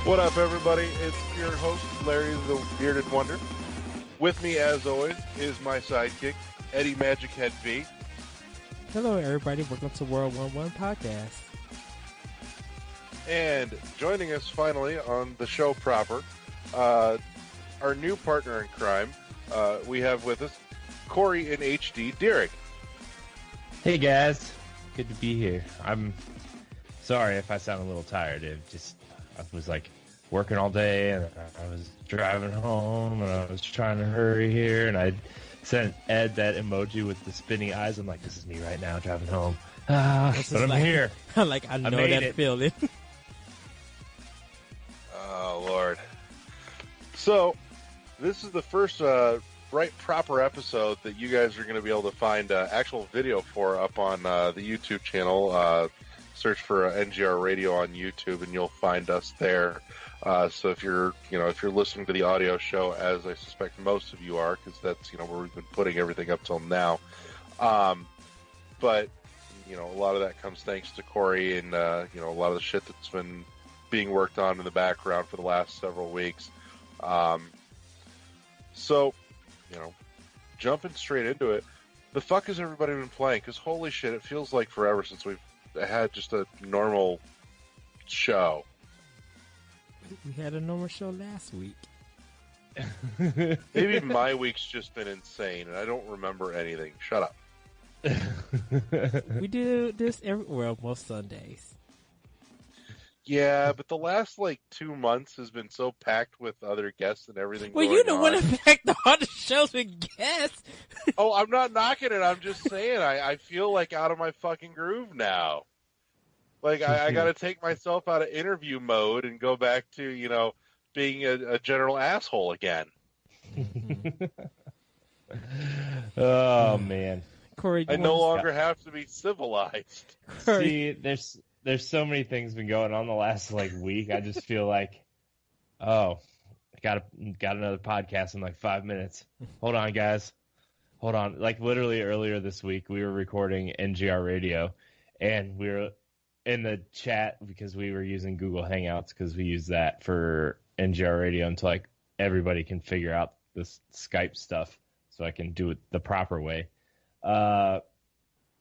What up, everybody? It's your host, Larry the Bearded Wonder. With me, as always, is my sidekick, Eddie Magic Head V. Hello, everybody. Welcome to World 11 Podcast. And joining us finally on the show proper, our new partner in crime, we have with us Corey in HD, Derek. Hey, guys. Good to be here. I'm sorry if I sound a little tired. I was like working all day, and I was driving home, and I was trying to hurry here, and I sent Ed that emoji with the spinning eyes. I'm like, this is me right now driving home. But I'm here. I know that feeling. Oh, Lord. So, this is the first right proper episode that you guys are going to be able to find actual video for up on the YouTube channel. Search for NGR Radio on YouTube, and you'll find us there. So if you're listening to the audio show, as I suspect most of you are, because that's where we've been putting everything up till now. But a lot of that comes thanks to Corey and a lot of the shit that's been being worked on in the background for the last several weeks. So jumping straight into it, the fuck has everybody been playing? Because holy shit, it feels like forever since we've had just a normal show. We had a normal show last week. Maybe my week's just been insane, and I don't remember anything. Shut up. We do this most Sundays. Yeah, but the last 2 months has been so packed with other guests and everything. Well, going you don't on. want to pack all the shows with guests. Oh, I'm not knocking it. I'm just saying I feel like out of my fucking groove now. I got to take myself out of interview mode and go back to, being a general asshole again. Oh, man. Corey, I no longer have to be civilized. See, there's so many things been going on the last week. I just feel like, I got another podcast in 5 minutes. Hold on, guys. Hold on. Literally earlier this week, we were recording NGR Radio, and we were in the chat because we were using Google Hangouts because we use that for NGR Radio until everybody can figure out this Skype stuff so I can do it the proper way. Why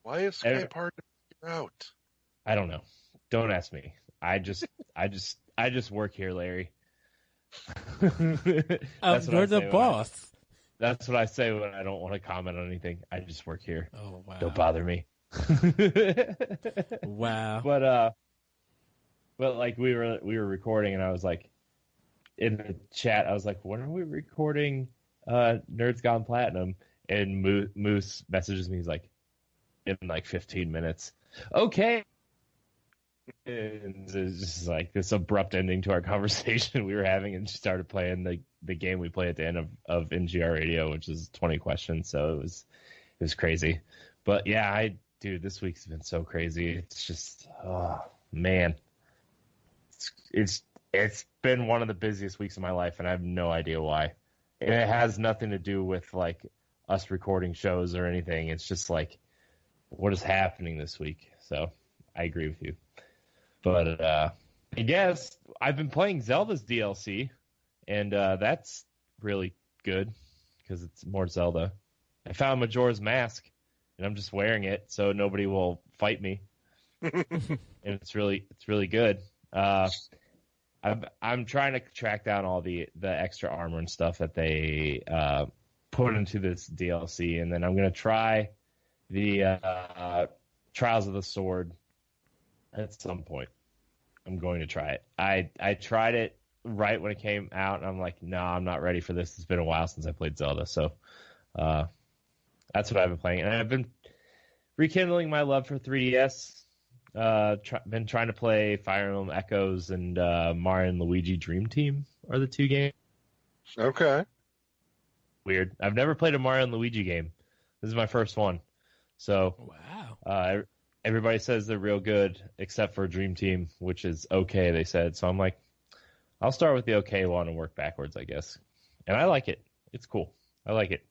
is Skype hard to figure out? I don't know. Don't ask me. I just work here, Larry. You're the boss. That's what I say when I don't want to comment on anything. I just work here. Oh, wow. Don't bother me. Wow. But we were recording, and I was in the chat, I was like, when are we recording Nerds Gone Platinum? And Moose messages me, he's like, in 15 minutes. Okay. And it's just this abrupt ending to our conversation we were having, and she started playing the game we play at the end of NGR Radio, which is 20 questions. So it was crazy. But yeah, dude, this week's been so crazy. It's just, oh man, it's been one of the busiest weeks of my life, and I have no idea why. And it has nothing to do with us recording shows or anything. It's just what is happening this week. So I agree with you. But I guess I've been playing Zelda's DLC, and that's really good because it's more Zelda. I found Majora's Mask, and I'm just wearing it so nobody will fight me. And it's really good. I'm trying to track down all the extra armor and stuff that they put into this DLC, and then I'm gonna try the Trials of the Sword at some point. I'm going to try it. I tried it right when it came out, and I'm like, no, I'm not ready for this. It's been a while since I played Zelda, so that's what I've been playing. And I've been rekindling my love for 3DS. Been trying to play Fire Emblem Echoes and Mario and Luigi Dream Team are the two games. Okay. Weird. I've never played a Mario and Luigi game. This is my first one. So, wow. Everybody says they're real good, except for Dream Team, which is okay, they said. So I'm like, I'll start with the okay one and work backwards, I guess. And I like it. It's cool. I like it.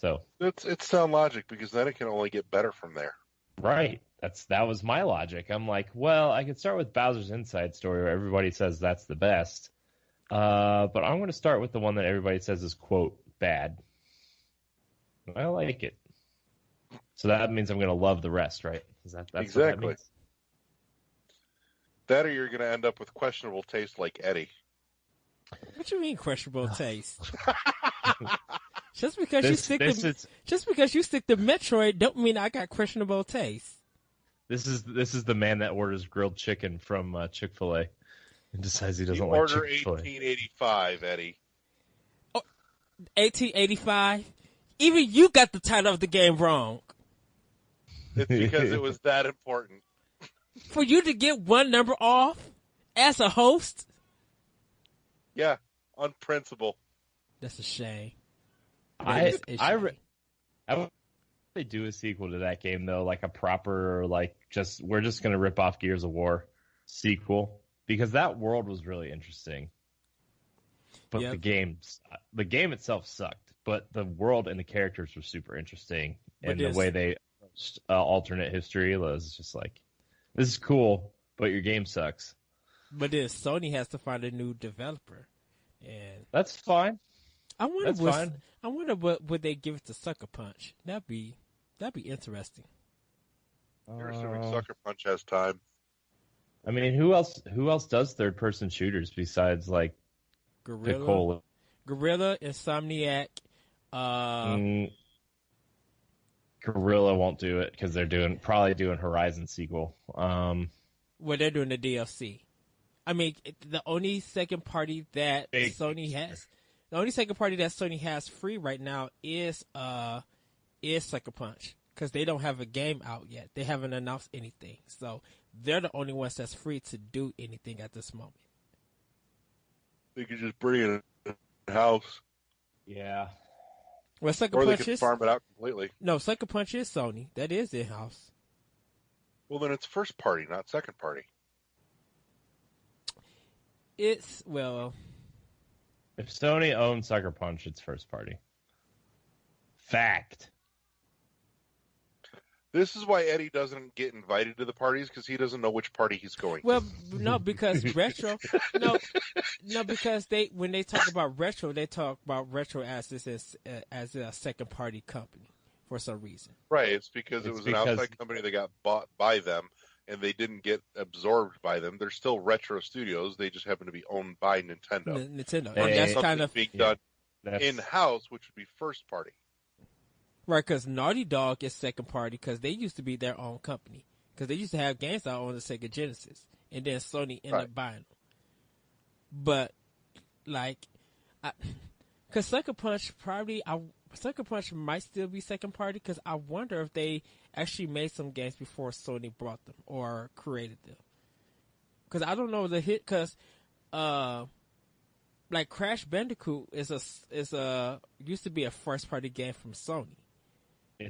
So it's sound logic, because then it can only get better from there. Right. that was my logic. I'm like, well, I could start with Bowser's Inside Story, where everybody says that's the best. But I'm going to start with the one that everybody says is, quote, bad. I like it. So that means I'm going to love the rest, right? That's exactly. What that means? That or you're going to end up with questionable taste like Eddie. What you mean questionable taste? Just because you stick to Metroid don't mean I got questionable taste. This is the man that orders grilled chicken from Chick-fil-A and decides he doesn't like Order Chick-fil-A. 1885, Eddie. 1885? Even you got the title of the game wrong. It's because it was that important. For you to get one number off as a host? Yeah, on principle. That's a shame. I would they do a sequel to that game though, like a proper we're just gonna rip off Gears of War sequel, because that world was really interesting. But yep. the game itself sucked, but the world and the characters were super interesting, and the way they approached alternate history was just like, this is cool, but your game sucks. But then Sony has to find a new developer, and that's fine. I wonder what would they give it to Sucker Punch. That'd be interesting. You're assuming Sucker Punch has time. I mean, who else does third person shooters besides like Guerrilla, Insomniac? Guerrilla won't do it because they're probably doing Horizon sequel. Well, they're doing the DLC. I mean, the only second party that Sony has free right now is Sucker Punch, because they don't have a game out yet. They haven't announced anything, so they're the only ones that's free to do anything at this moment. They could just bring it in house. Yeah. Well, Sucker Punch they could farm it out completely. No, Sucker Punch is Sony. That is in house. Well, then it's first party, not second party. If Sony owns Sucker Punch, it's first party. Fact. This is why Eddie doesn't get invited to the parties, because he doesn't know which party he's going to. Well, no, because retro. No, because when they talk about retro as as a second party company for some reason. Right. It's because it was an outside company that got bought by them, and they didn't get absorbed by them. They're still Retro Studios. They just happen to be owned by Nintendo. And that's kind of being done in house, which would be first party. Right, because Naughty Dog is second party because they used to be their own company. Because they used to have games out on the Sega Genesis. And then Sony ended up buying them. But, because Sucker Punch might still be second party, because I wonder if they actually made some games before Sony brought them or created them. Because I don't know because Crash Bandicoot used to be a first party game from Sony.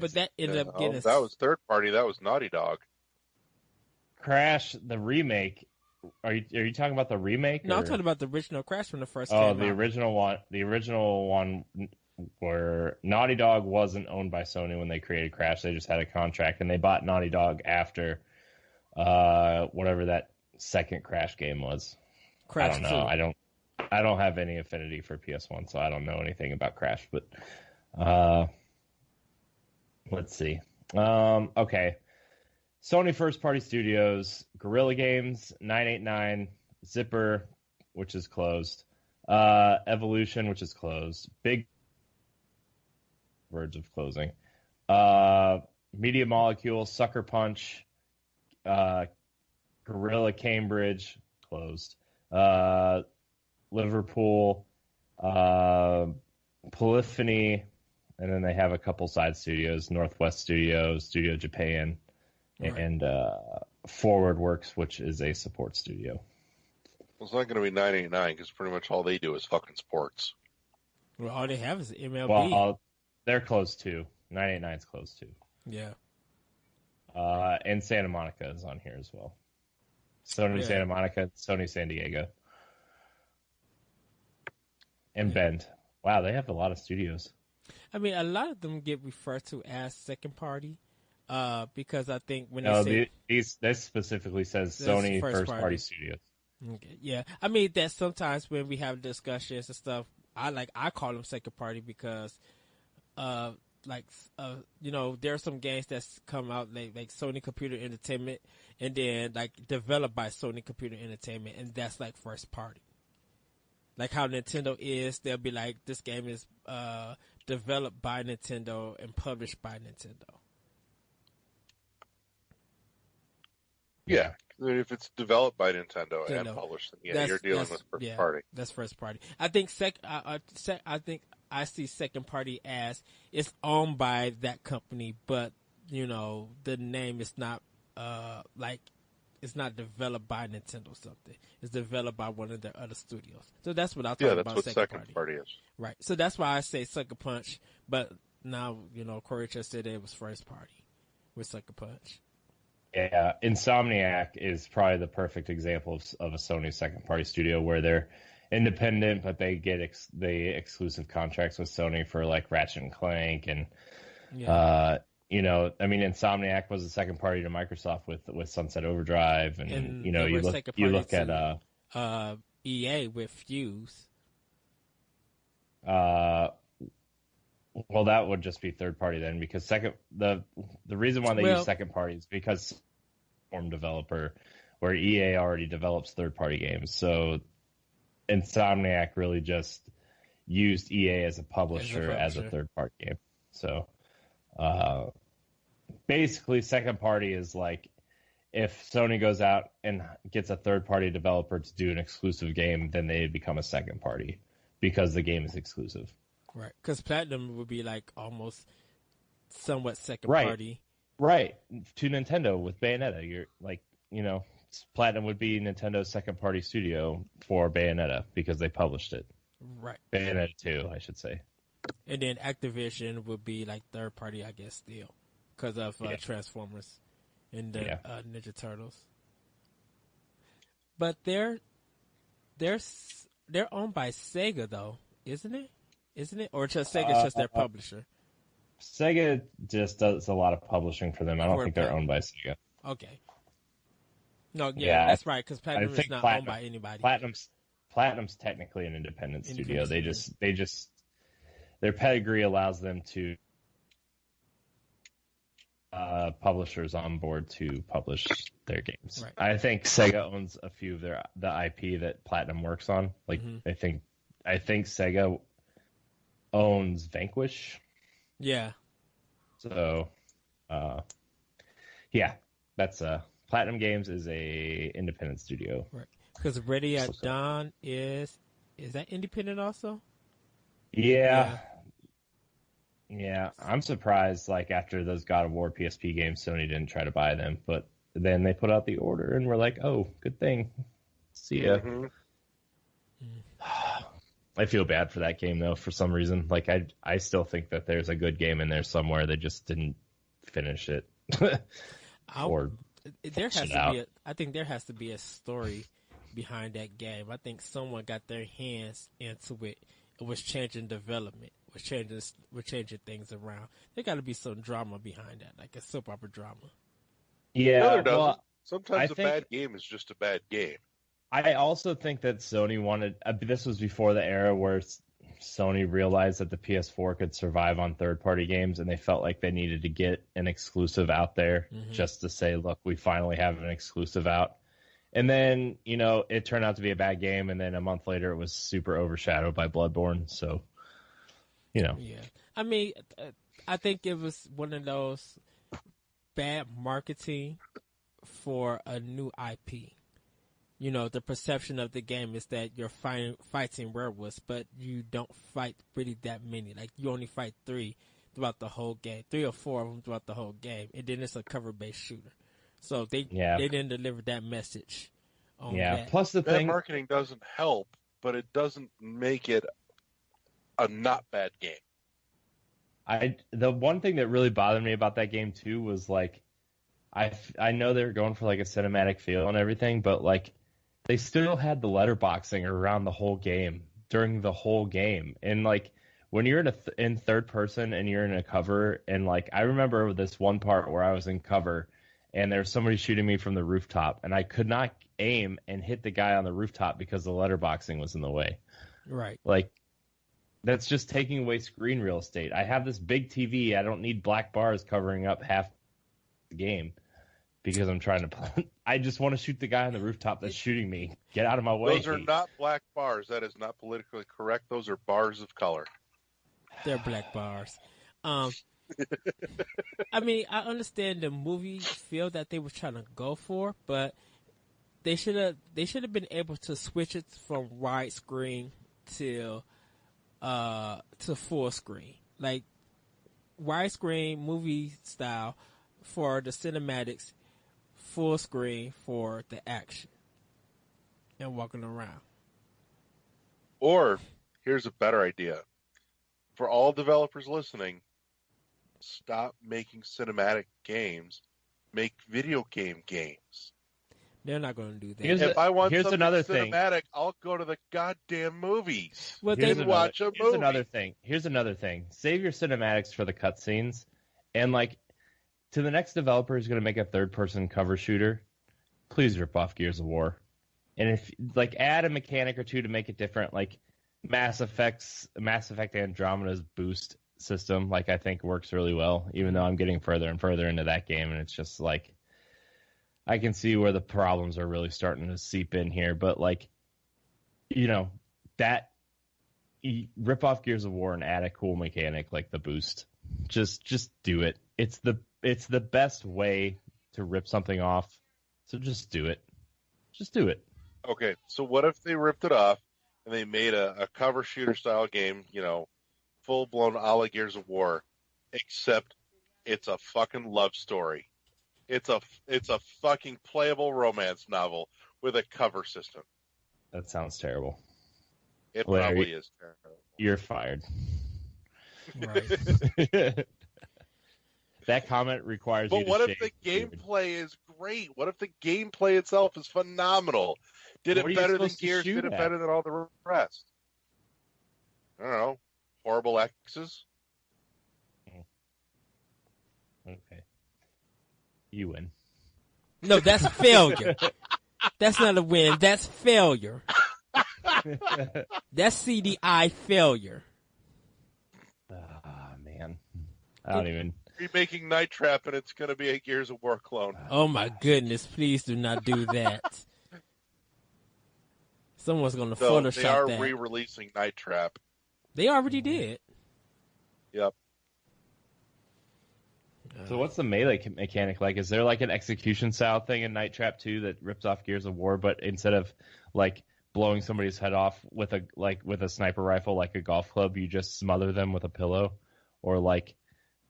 But that ended up getting... that was third party. That was Naughty Dog. Crash, the remake. Are you talking about the remake? No, or? I'm talking about the original Crash from the first game. Oh, the original one. The original one where Naughty Dog wasn't owned by Sony when they created Crash. They just had a contract, and they bought Naughty Dog after whatever that second Crash game was. Crash I don't know. 2. I don't have any affinity for PS1, so I don't know anything about Crash. But let's see. Okay. Sony first party studios, Guerrilla Games, 989, Zipper, which is closed, Evolution, which is closed, Big verge of closing, Media Molecule, Sucker Punch, Guerrilla Cambridge, closed, Liverpool, Polyphony, and then they have a couple side studios, Northwest Studios, Studio Japan, and Forward Works, which is a support studio. Well, it's not going to be 989 because pretty much all they do is fucking sports. Well, all they have is MLB. Well, they're closed too. 989's closed too. Yeah. And Santa Monica is on here as well. Sony Santa Monica, Sony San Diego. And Bend. Wow, they have a lot of studios. I mean, a lot of them get referred to as second party. Because I think when No, they say this specifically says that's Sony first first party. party studios. Okay, yeah, I mean that sometimes when we have discussions and stuff, I call them second party because, like there are some games that's come out like Sony Computer Entertainment, and then like developed by Sony Computer Entertainment, and that's like first party. Like how Nintendo is, they'll be like this game is developed by Nintendo and published by Nintendo. Yeah, if it's developed by Nintendo and published, then you're dealing with first party. That's first party. I think I think I see second party as it's owned by that company, but the name is not it's not developed by Nintendo or something. It's developed by one of their other studios. So that's what I'll talk about. Yeah, that's what second party is. Right. So that's why I say Sucker Punch, but now Corey just said it was first party with Sucker Punch. Yeah, Insomniac is probably the perfect example of a Sony second party studio where they're independent, but they get the exclusive contracts with Sony for like Ratchet and Clank and Insomniac was a second party to Microsoft with Sunset Overdrive, and you look at EA with Fuse. Well, that would just be third party then, because the reason why they use second party is because form developer, where EA already develops third party games. So Insomniac really just used EA as a publisher as a third party game. So basically, second party is like if Sony goes out and gets a third party developer to do an exclusive game, then they become a second party because the game is exclusive. Right, because Platinum would be like almost somewhat second party. Right, to Nintendo with Bayonetta. You're like, Platinum would be Nintendo's second party studio for Bayonetta because they published it. Right. Bayonetta 2, I should say. And then Activision would be like third party, I guess, still, because of Transformers and the Ninja Turtles. But they're owned by Sega, though, isn't it? Or just Sega's just their publisher? Sega just does a lot of publishing for them. I don't think they're owned by Sega. Okay. No, that's right, because Platinum is not owned by anybody. Platinum's technically an independent studio. They just their pedigree allows them to publishers on board to publish their games. Right. I think Sega owns a few of the IP that Platinum works on. Like I think Sega owns Vanquish. Yeah. So, that's Platinum Games is a independent studio. Right. Because Ready at Dawn is that independent also? Yeah. I'm surprised. Like after those God of War PSP games, Sony didn't try to buy them, but then they put out the order, and we're like, oh, good thing. See ya. Mm-hmm. I feel bad for that game though, for some reason. Like I still think that there's a good game in there somewhere. They just didn't finish it. I think there has to be a story behind that game. I think someone got their hands into it. It was changing development. Was changing things around. There got to be some drama behind that, like a soap opera drama. Yeah, no, there doesn't. Sometimes a bad game is just a bad game. I also think that Sony wanted. This was before the era where Sony realized that the PS4 could survive on third-party games, and they felt like they needed to get an exclusive out there just to say, "Look, we finally have an exclusive out." And then, it turned out to be a bad game, and then a month later, it was super overshadowed by Bloodborne. So, Yeah, I mean, I think it was one of those bad marketing for a new IP. The perception of the game is that you're fighting werewolves, but you don't fight really that many. Like, you only fight 3 throughout the whole game, 3 or 4 of them throughout the whole game, and then it's a cover-based shooter. So they didn't deliver that message. Plus that marketing doesn't help, but it doesn't make it a not bad game. The one thing that really bothered me about that game too was like, I know they were going for like a cinematic feel and everything, but like they still had the letterboxing around the whole game during the whole game, and like when you're in third person and you're in a cover, and like I remember this one part where I was in cover and there was somebody shooting me from the rooftop, and I could not aim and hit the guy on the rooftop because the letterboxing was in the way. Right. Like, that's just taking away screen real estate. I have this big TV. I don't need black bars covering up half the game because I'm trying to play. I just want to shoot the guy on the rooftop that's shooting me. Get out of my way. Those are not black bars. That is not politically correct. Those are bars of color. They're black bars. I mean, I understand the movie feel that they were trying to go for, but they should have been able to switch it from widescreen to full screen, like widescreen movie style for the cinematics, full screen for the action and walking around. Or here's a better idea for all developers listening: stop making cinematic games, make video game games. They're not going to do that. If I want here's something another cinematic, thing. I'll go to the goddamn movies. Well, Here's they another- watch a Here's movie. another thing. Here's another thing. Save your cinematics for the cutscenes, and like to the next developer who's going to make a third-person cover shooter, please rip off Gears of War, and if like add a mechanic or two to make it different, like Mass Effect Andromeda's boost system, like I think works really well. Even though I'm getting further and further into that game, and it's just like I can see where the problems are really starting to seep in here, but like, you know, that rip off Gears of War and add a cool mechanic like the boost. Just do it. It's the best way to rip something off. So just do it. Just do it. Okay, so what if they ripped it off and they made a cover shooter style game, you know, full blown a la Gears of War, except it's a fucking love story. It's a fucking playable romance novel with a cover system. That sounds terrible. It Larry, probably is terrible. You're fired. right. That comment requires you But to what if shave, the David. gameplay is great? What if the gameplay itself is phenomenal? Did What are it you better than supposed to Gears? shoot Did it at? better than all the rest? I don't know. Horrible X's? Okay. You win. No, that's failure. That's not a win. That's failure. That's CDI failure. Ah, man. I don't even. Remaking Night Trap, and it's going to be a Gears of War clone. Oh my goodness! Please do not do that. Someone's going to So they Photoshop are that. re-releasing Night Trap. They already did. Yep. So what's the melee mechanic like? Is there like an execution style thing in Night Trap 2 that rips off Gears of War, but instead of like blowing somebody's head off with a sniper rifle like a golf club, you just smother them with a pillow, or like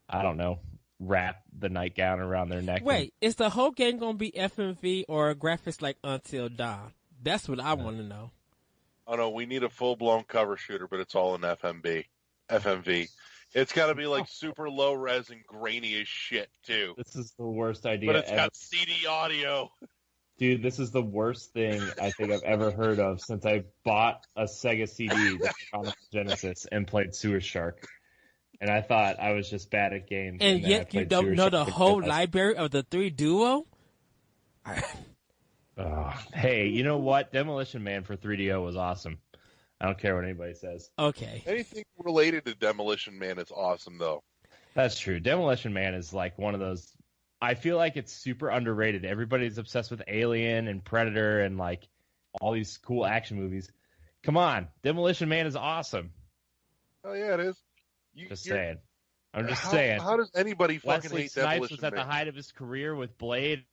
I don't know, wrap the nightgown around their neck? Wait, is the whole game going to be FMV or graphics like Until Dawn? That's what I want to know. Oh no, we need a full-blown cover shooter, but it's all in FMV. It's got to be like super low res and grainy as shit too. This is the worst idea But it's ever. got CD audio. Dude, this is the worst thing I think I've ever heard of since I bought a Sega CD on Genesis and played Sewer Shark. And I thought I was just bad at games. And then I yet you played don't Sewer know Shark the and whole realized- library of the 3 Duo? Oh, hey, you know what? Demolition Man for 3DO was awesome. I don't care what anybody says. Okay. Anything related to Demolition Man is awesome, though. That's true. Demolition Man is like one of those. I feel like it's super underrated. Everybody's obsessed with Alien and Predator and like all these cool action movies. Come on, Demolition Man is awesome. Oh yeah, it is. Just You're- saying. I'm just how, saying. How does anybody fucking Wesley hate Snipes Demolition was at Man? the height of his career with Blade.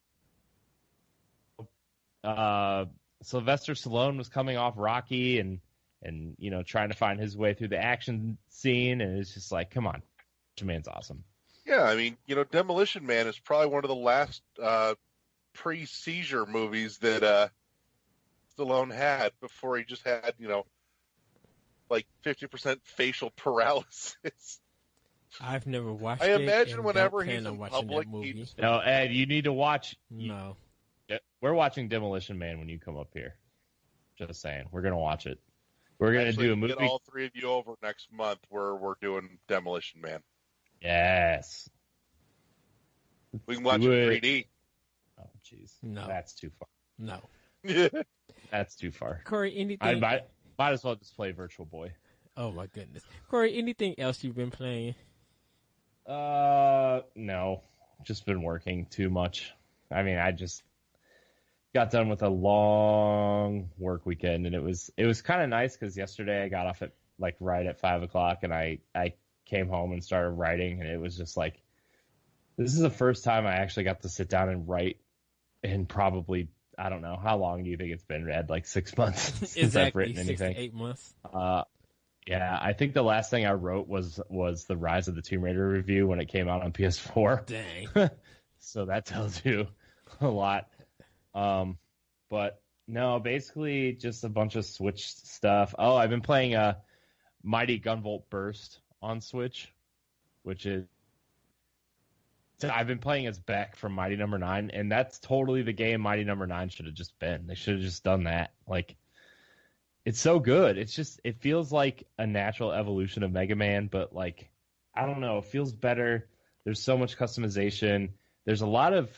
Sylvester Stallone was coming off Rocky and you know trying to find his way through the action scene, and it's just like, come on, Demolition Man's awesome. Yeah, I mean, you know, Demolition Man is probably one of the last pre-seizure movies that Stallone had before he just had, you know, like 50% facial paralysis. I've never watched I it. imagine and whenever don't plan he's on in watching public, that movie. he just- No, Ed, you need to watch. No. We're watching Demolition Man when you come up here. Just saying, we're gonna watch it. We're gonna Actually, do a we movie. get all three of you over next month where we're doing Demolition Man. Yes. We can watch Do it in it. 3D. Oh, jeez. No. That's too far. No. That's too far. Corey, I anything? might as well just play Virtual Boy. Oh my goodness, Corey, anything else you've been playing? No. Just been working too much. I mean, I just got done with a long work weekend, and it was kind of nice because yesterday I got off at right at 5:00, and I came home and started writing, and it was just like, this is the first time I actually got to sit down and write in probably, I don't know, how long do you think it's been, Red? Like 6 months since Exactly, I've written anything. 6 to 8 months. Yeah, I think the last thing I wrote was the Rise of the Tomb Raider review when it came out on PS4. Dang. So that tells you a lot. But no, basically just a bunch of Switch stuff. Oh, I've been playing Mighty Gunvolt Burst on Switch, which is, I've been playing as Beck from Mighty Number 9, and that's totally the game Mighty Number 9 should have just been. They should have just done that. Like, it's so good. It's just, it feels like a natural evolution of Mega Man, but like, I don't know, it feels better. There's so much customization. There's a lot of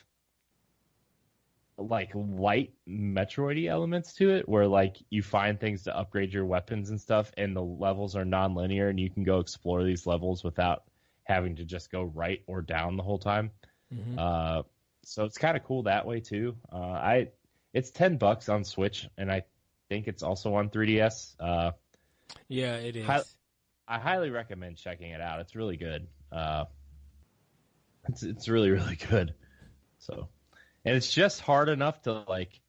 like light Metroid-y elements to it, where like you find things to upgrade your weapons and stuff, and the levels are non-linear, and you can go explore these levels without having to just go right or down the whole time. Mm-hmm. So it's kind of cool that way too. It's $10 on Switch, and I think it's also on 3DS. Yeah, it is. I highly recommend checking it out. It's really good. It's really, really good. So, and it's just hard enough to like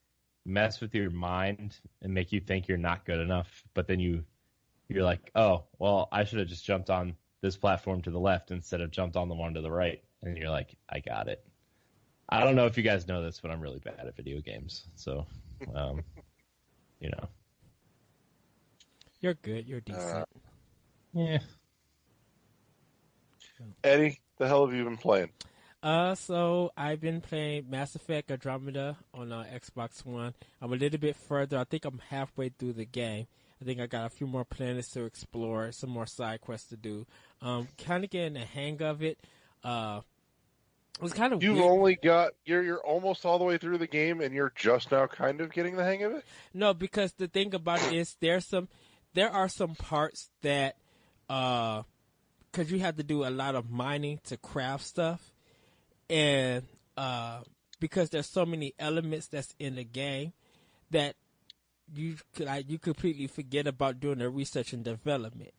mess with your mind and make you think you're not good enough, but then you're like, oh, well, I should have just jumped on this platform to the left instead of jumped on the one to the right, and you're like, I got it. I don't know if you guys know this, but I'm really bad at video games, so you know. You're good. You're decent. Yeah. Eddie, the hell have you been playing? So I've been playing Mass Effect Andromeda on Xbox One. I'm a little bit further. I think I'm halfway through the game. I think I got a few more planets to explore, some more side quests to do. Kind of getting the hang of it. It was kind of You've weird. only got you're almost all the way through the game, and you're just now kind of getting the hang of it. No, because the thing about it is there are some parts that because you have to do a lot of mining to craft stuff, and because there's so many elements that's in the game that you completely forget about doing the research and development.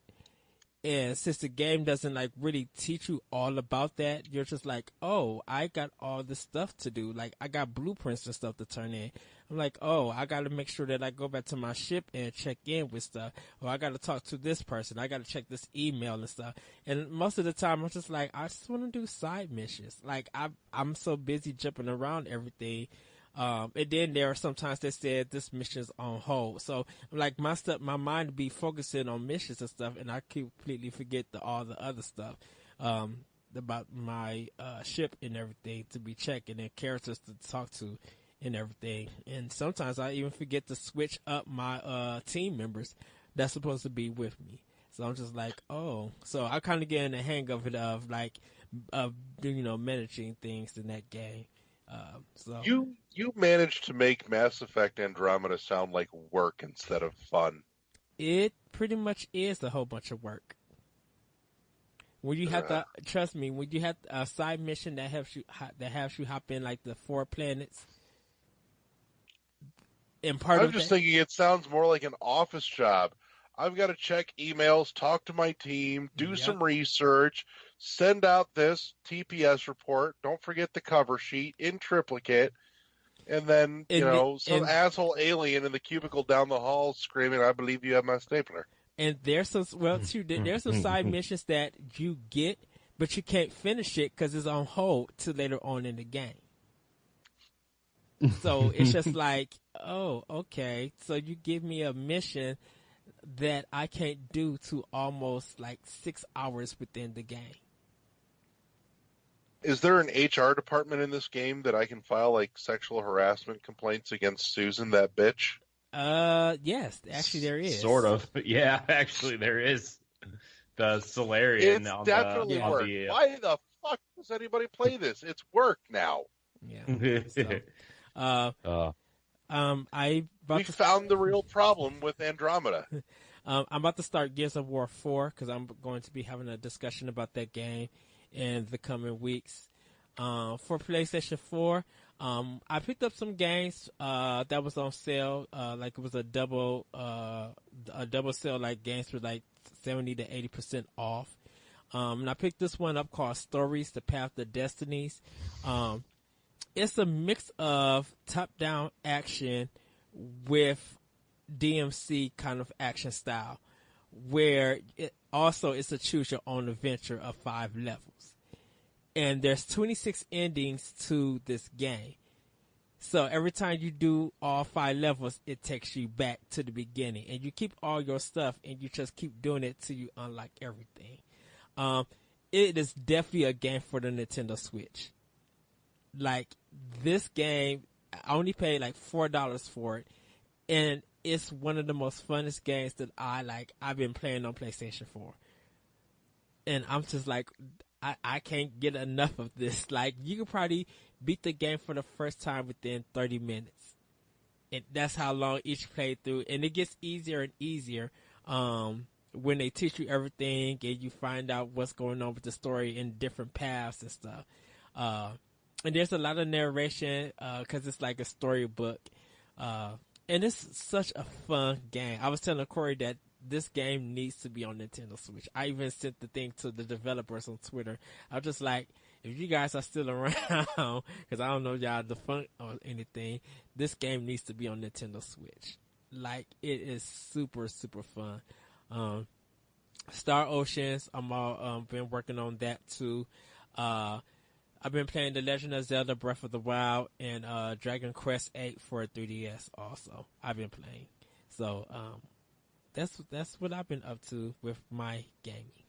And since the game doesn't like really teach you all about that, you're just like, oh, I got all this stuff to do. Like I got blueprints and stuff to turn in. I'm like, oh, I got to make sure that I go back to my ship and check in with stuff. Or I got to talk to this person. I got to check this email and stuff. And most of the time, I'm just like, I just want to do side missions. Like I'm so busy jumping around everything. And then there are sometimes that said this mission's on hold. So like my mind be focusing on missions and stuff, and I completely forget all the other stuff about my ship and everything to be checking and characters to talk to and everything. And sometimes I even forget to switch up my team members that's supposed to be with me. So I'm just like, oh. So I kind of get in the hang of it of managing things in that game. So You managed to make Mass Effect Andromeda sound like work instead of fun. it pretty much is a whole bunch of work. When you have to trust me, when you have a side mission that has you hop in like the 4 planets, and I'm just thinking it sounds more like an office job. I've got to check emails, talk to my team, do some research, send out this TPS report. Don't forget the cover sheet in triplicate. And then, some asshole alien in the cubicle down the hall screaming, I believe you have my stapler. And there's some side missions that you get, but you can't finish it because it's on hold till later on in the game. So it's just like, oh, okay. So you give me a mission that I can't do to almost like 6 hours within the game. Is there an HR department in this game that I can file like sexual harassment complaints against Susan, that bitch? Yes, actually there is. Sort of. Yeah, actually there is. The Solarian It's on definitely on worked. the, Why the fuck does anybody play this? It's work now. Yeah. So, We found the real problem with Andromeda. I'm about to start Gears of War 4 because I'm going to be having a discussion about that game in the coming weeks. For PlayStation 4, I picked up some games that was on sale. Like it was a double sale, like games were like 70 to 80% off. And I picked this one up called Stories: The Path to Destinies. It's a mix of top-down action with DMC kind of action style, where it's a choose your own adventure of 5 levels. And there's 26 endings to this game. So every time you do all 5 levels, it takes you back to the beginning. And you keep all your stuff and you just keep doing it till you unlock everything. It is definitely a game for the Nintendo Switch. Like, this game, I only paid like $4 for it. And it's one of the most funnest games that I've been playing on PlayStation 4. And I'm just like, I can't get enough of this. Like, you could probably beat the game for the first time within 30 minutes. And that's how long each playthrough. And it gets easier and easier when they teach you everything and you find out what's going on with the story in different paths and stuff. And there's a lot of narration because it's like a storybook. And it's such a fun game. I was telling Corey that this game needs to be on Nintendo Switch. I even sent the thing to the developers on Twitter. I was just like, if you guys are still around, because I don't know y'all the fun or anything, this game needs to be on Nintendo Switch. Like, it is super, super fun. Star Oceans, I'm all been working on that too. I've been playing The Legend of Zelda Breath of the Wild and Dragon Quest VIII for 3DS also. I've been playing. So that's what I've been up to with my gaming.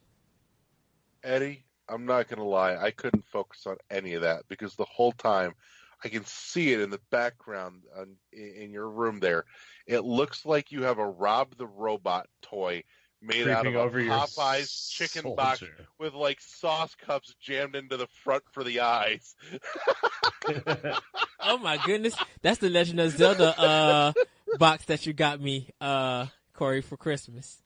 Eddie, I'm not going to lie. I couldn't focus on any of that because the whole time I can see it in the background in your room there. It looks like you have a Rob the Robot toy made out of a Popeye's chicken box with like sauce cups jammed into the front for the eyes. Oh my goodness. That's the Legend of Zelda box that you got me, Corey, for Christmas.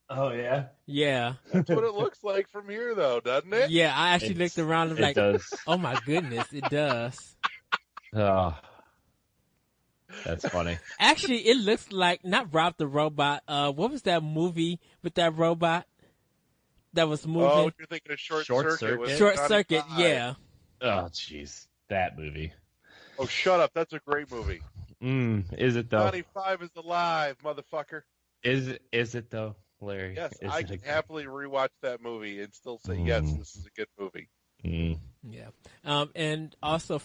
Oh, yeah? Yeah. That's what it looks like from here, though, doesn't it? Yeah, I actually looked around and like, does. Oh my goodness, it does. Oh, that's funny. Actually, it looks like, not Rob the Robot, what was that movie with that robot that was moving? Oh, you're thinking of Short Circuit. Short Circuit, yeah. Oh, jeez. That movie. Oh, shut up. That's a great movie. Is it, though? 95 is alive, motherfucker. Is it, though, Larry? Yes, I can happily rewatch that movie and still say, yes, this is a good movie. Yeah. And also,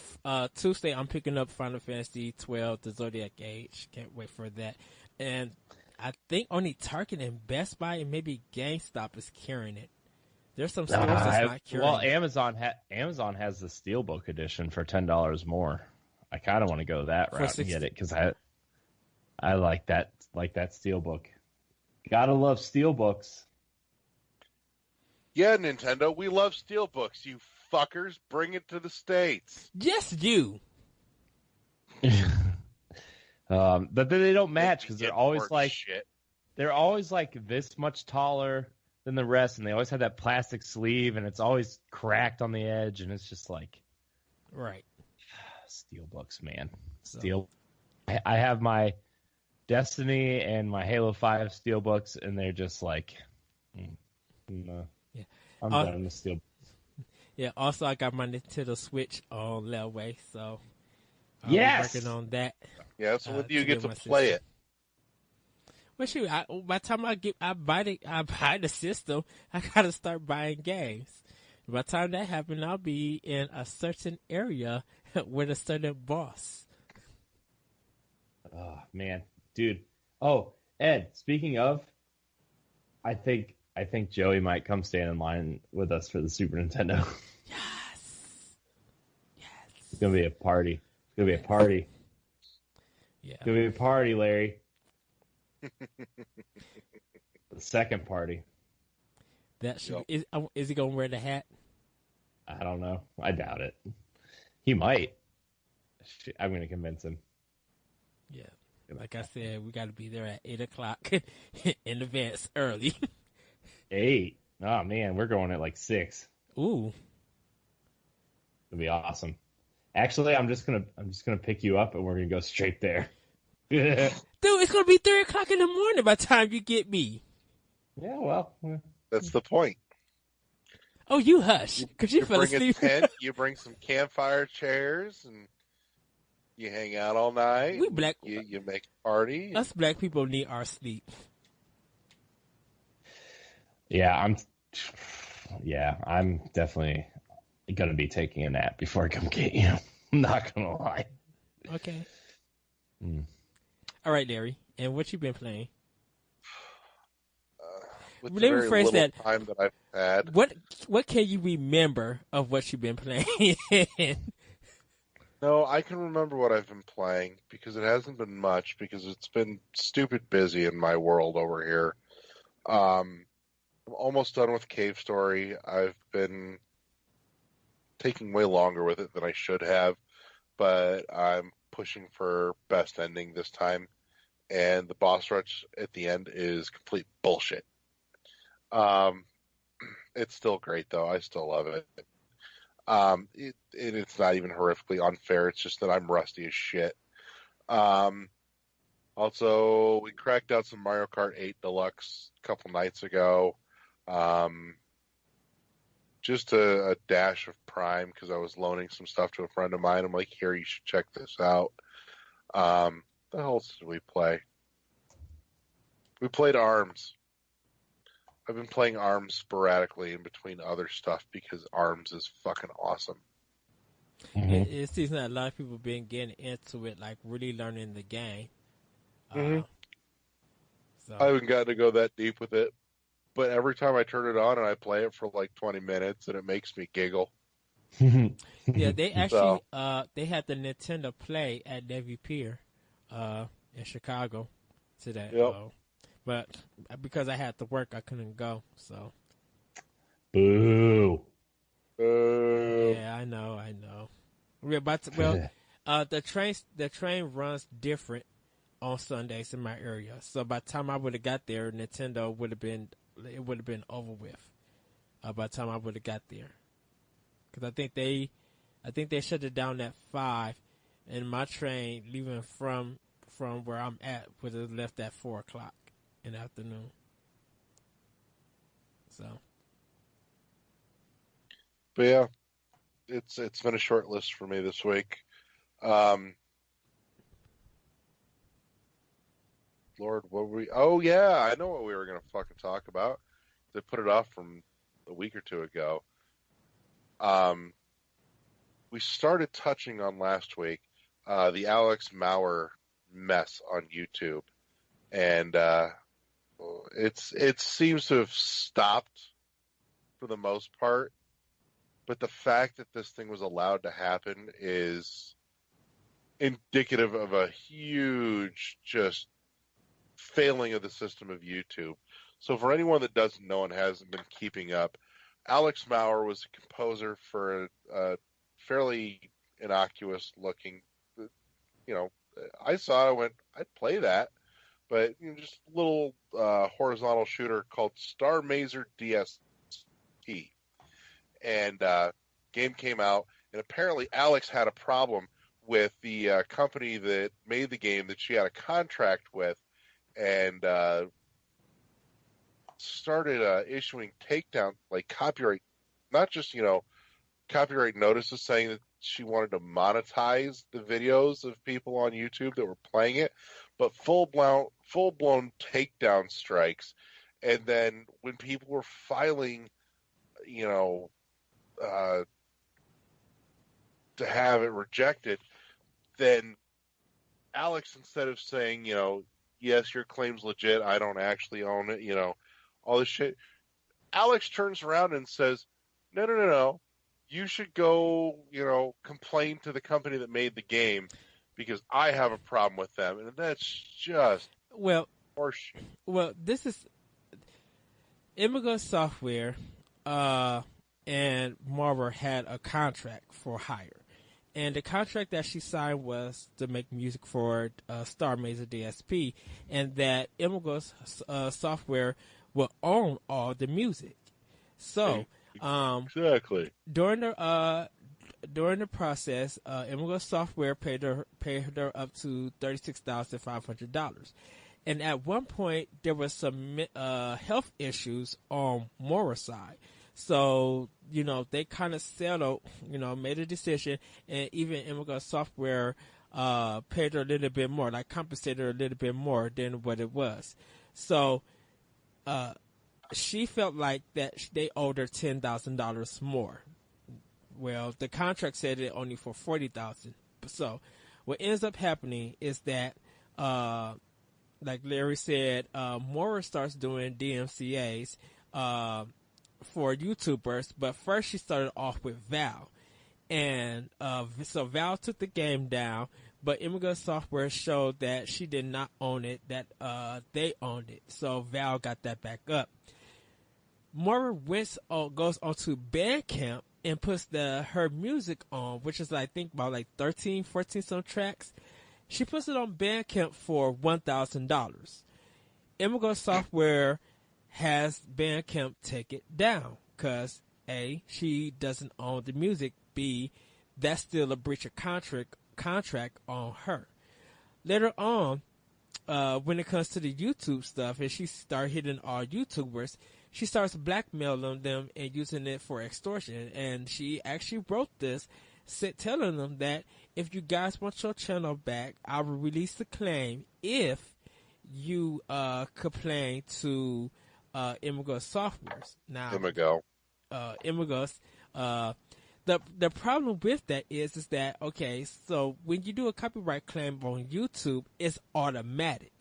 Tuesday, I'm picking up Final Fantasy 12, The Zodiac Age. Can't wait for that. And I think only Target and Best Buy and maybe GameStop is carrying it. There's some stores that's not carrying it. Well, Amazon has the Steelbook edition for $10 more. I kind of want to go that route and get it because I like that Steelbook. Gotta love Steelbooks. Yeah, Nintendo, we love Steelbooks. You fuckers, bring it to the States. Yes, you. But then they don't match because they're always like shit. They're always like this much taller than the rest, and they always have that plastic sleeve, and it's always cracked on the edge, and it's just like, right. Steelbooks, man. I have my Destiny and my Halo 5 Steelbooks, and they're just like, no. Yeah. I'm done with Steelbooks. Yeah, also I got my Nintendo Switch on layaway, so I'm working on that. Yeah, so when do you get to play it? Well, shoot, by the time I buy the system, I gotta start buying games. By the time that happens, I'll be in a certain area with a certain boss. Oh man, dude. Oh, Ed. Speaking of, I think Joey might come stand in line with us for the Super Nintendo. Yes. It's gonna be a party. Yeah. It's gonna be a party, Larry. The second party. That should Yep. is he gonna wear the hat? I don't know. I doubt it. He might. I'm going to convince him. Yeah. Like I said, we got to be there at 8:00 in advance, early. 8. Oh man, we're going at like 6. Ooh. It'll be awesome. Actually, I'm just gonna pick you up and we're gonna go straight there. Yeah, Dude, it's gonna be 3:00 in the morning by the time you get me. well, That's the point. Oh, you hush, because you fell bring a asleep. tent, you bring some campfire chairs, and you hang out all night. We black, You make a party. us black people need our sleep. I'm definitely gonna be taking a nap before I come get you. I'm not gonna lie. Okay. All right, Larry. And what you been playing? With Let the me very rephrase little that. time that I've had. What can you remember of what you've been playing? No, I can remember what I've been playing because it hasn't been much because it's been stupid busy in my world over here. I'm almost done with Cave Story. I've been taking way longer with it than I should have, but I'm pushing for best ending this time, and the boss rush at the end is complete bullshit. It's still great though. I still love it. It's not even horrifically unfair. It's just that I'm rusty as shit. Also, we cracked out some Mario Kart 8 Deluxe a couple nights ago. Just a dash of Prime because I was loaning some stuff to a friend of mine. I'm like, here, you should check this out. The hell else did we play? We played ARMS. I've been playing ARMS sporadically in between other stuff because ARMS is fucking awesome. It seems that a lot of people been getting into it, like really learning the game. Mm-hmm. So I haven't gotten to go that deep with it, but every time I turn it on and I play it for like 20 minutes, and it makes me giggle. yeah, they actually So- they had the Nintendo Play at Navy Pier in Chicago today. Yep. But because I had to work, I couldn't go. So Boo. yeah, I know. We're about to, the train runs different on Sundays in my area. So by the time I would have got there, Nintendo would have been over with. By the time I would have got there, because I think they shut it down at 5, and my train leaving from where I'm at would have left at 4:00 in the afternoon. So But yeah, it's been a short list for me this week. Lord, what were we? Oh yeah, I know what we were gonna fucking talk about. They put it off from a week or two ago. We started touching on last week the Alex Mauer mess on YouTube, and it seems to have stopped for the most part. But the fact that this thing was allowed to happen is indicative of a huge just failing of the system of YouTube. So for anyone that doesn't know and hasn't been keeping up, Alex Mauer was a composer for a fairly innocuous looking, I saw it, I went, I'd play that. But just a little horizontal shooter called Star Mazer DST. And game came out, and apparently Alex had a problem with the company that made the game that she had a contract with, and started issuing takedown, like copyright, not just copyright notices saying that she wanted to monetize the videos of people on YouTube that were playing it, but full blown takedown strikes. And then when people were filing, to have it rejected, then Alex, instead of saying, yes, your claim's legit, I don't actually own it, all this shit, Alex turns around and says, no, you should go, complain to the company that made the game because I have a problem with them. And that's just well, Horseshit. Well, this is Immigrant Software and Marver had a contract for hire. And the contract that she signed was to make music for Star Mazer DSP, and that Immigrant Software will own all the music. So, exactly. During the process, Immigrant Software paid her up to $36,500. And at one point, there was some health issues on Mora's side. So, they kind of settled, made a decision, and even Immigrant Software paid her a little bit more, like compensated her a little bit more than what it was. So, she felt like that they owed her $10,000 more. Well, the contract said it only for $40,000. So, what ends up happening is that, like Larry said, Mora starts doing DMCAs for YouTubers, but first she started off with Val. And so Val took the game down, but Immigrant Software showed that she did not own it, that they owned it. So Val got that back up. Mora goes onto Bandcamp and puts her music on, which is I think about like 13, 14 some tracks. She puts it on Bandcamp for $1,000. Immigrant Software has Bandcamp take it down because A, she doesn't own the music. B, that's still a breach of contract on her. Later on, when it comes to the YouTube stuff, and she started hitting all YouTubers, she starts blackmailing them and using it for extortion. And she actually wrote this, telling them that if you guys want your channel back, I will release the claim if you complain to Immigrant Softwares. Now, Immigrants. The problem with that is that, okay, so when you do a copyright claim on YouTube, it's automatic.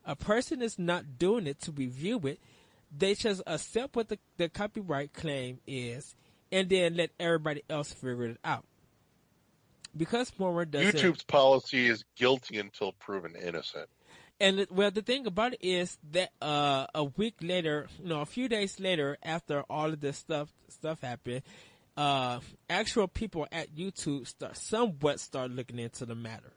A person is not doing it to review it. They just accept what the copyright claim is and then let everybody else figure it out. Because Mora doesn't... YouTube's policy is guilty until proven innocent. And the thing about it is that a week later, a few days later, after all of this stuff happened, actual people at YouTube start looking into the matter.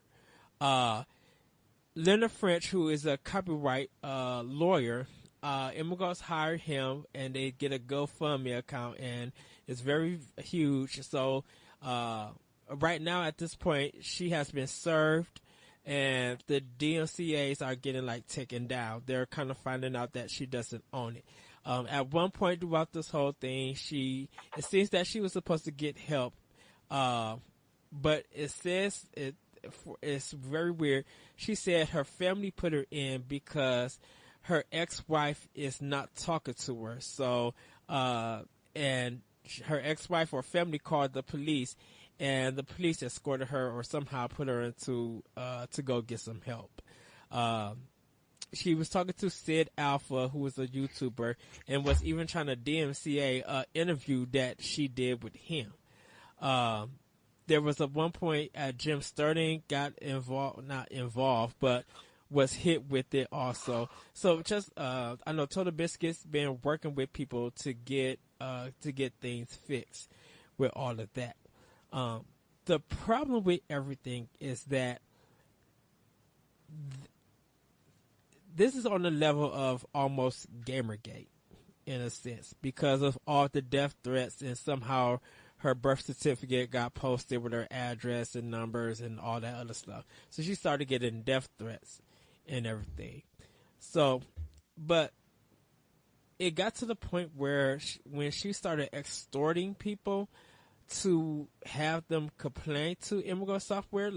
Leonard French, who is a copyright lawyer, Immigrants hired him, and they get a GoFundMe account, and it's very huge. So right now, at this point, she has been served, and the DMCAs are getting taken down. They're kind of finding out that she doesn't own it. At one point throughout this whole thing, it seems that she was supposed to get help, but it says it's very weird. She said her family put her in because her ex-wife is not talking to her. So, and her ex-wife or family called the police, and the police escorted her or somehow put her into to go get some help. She was talking to Sid Alpha, who was a YouTuber, and was even trying to DMCA an interview that she did with him. There was at one point Jim Sterling got not involved, but was hit with it also. So just I know Total Biscuit's been working with people to get things fixed with all of that. The problem with everything is that this is on the level of almost Gamergate, in a sense, because of all the death threats, and somehow her birth certificate got posted with her address and numbers and all that other stuff. So she started getting death threats and everything. So, but it got to the point where when she started extorting people to have them complain to Immigrant Software,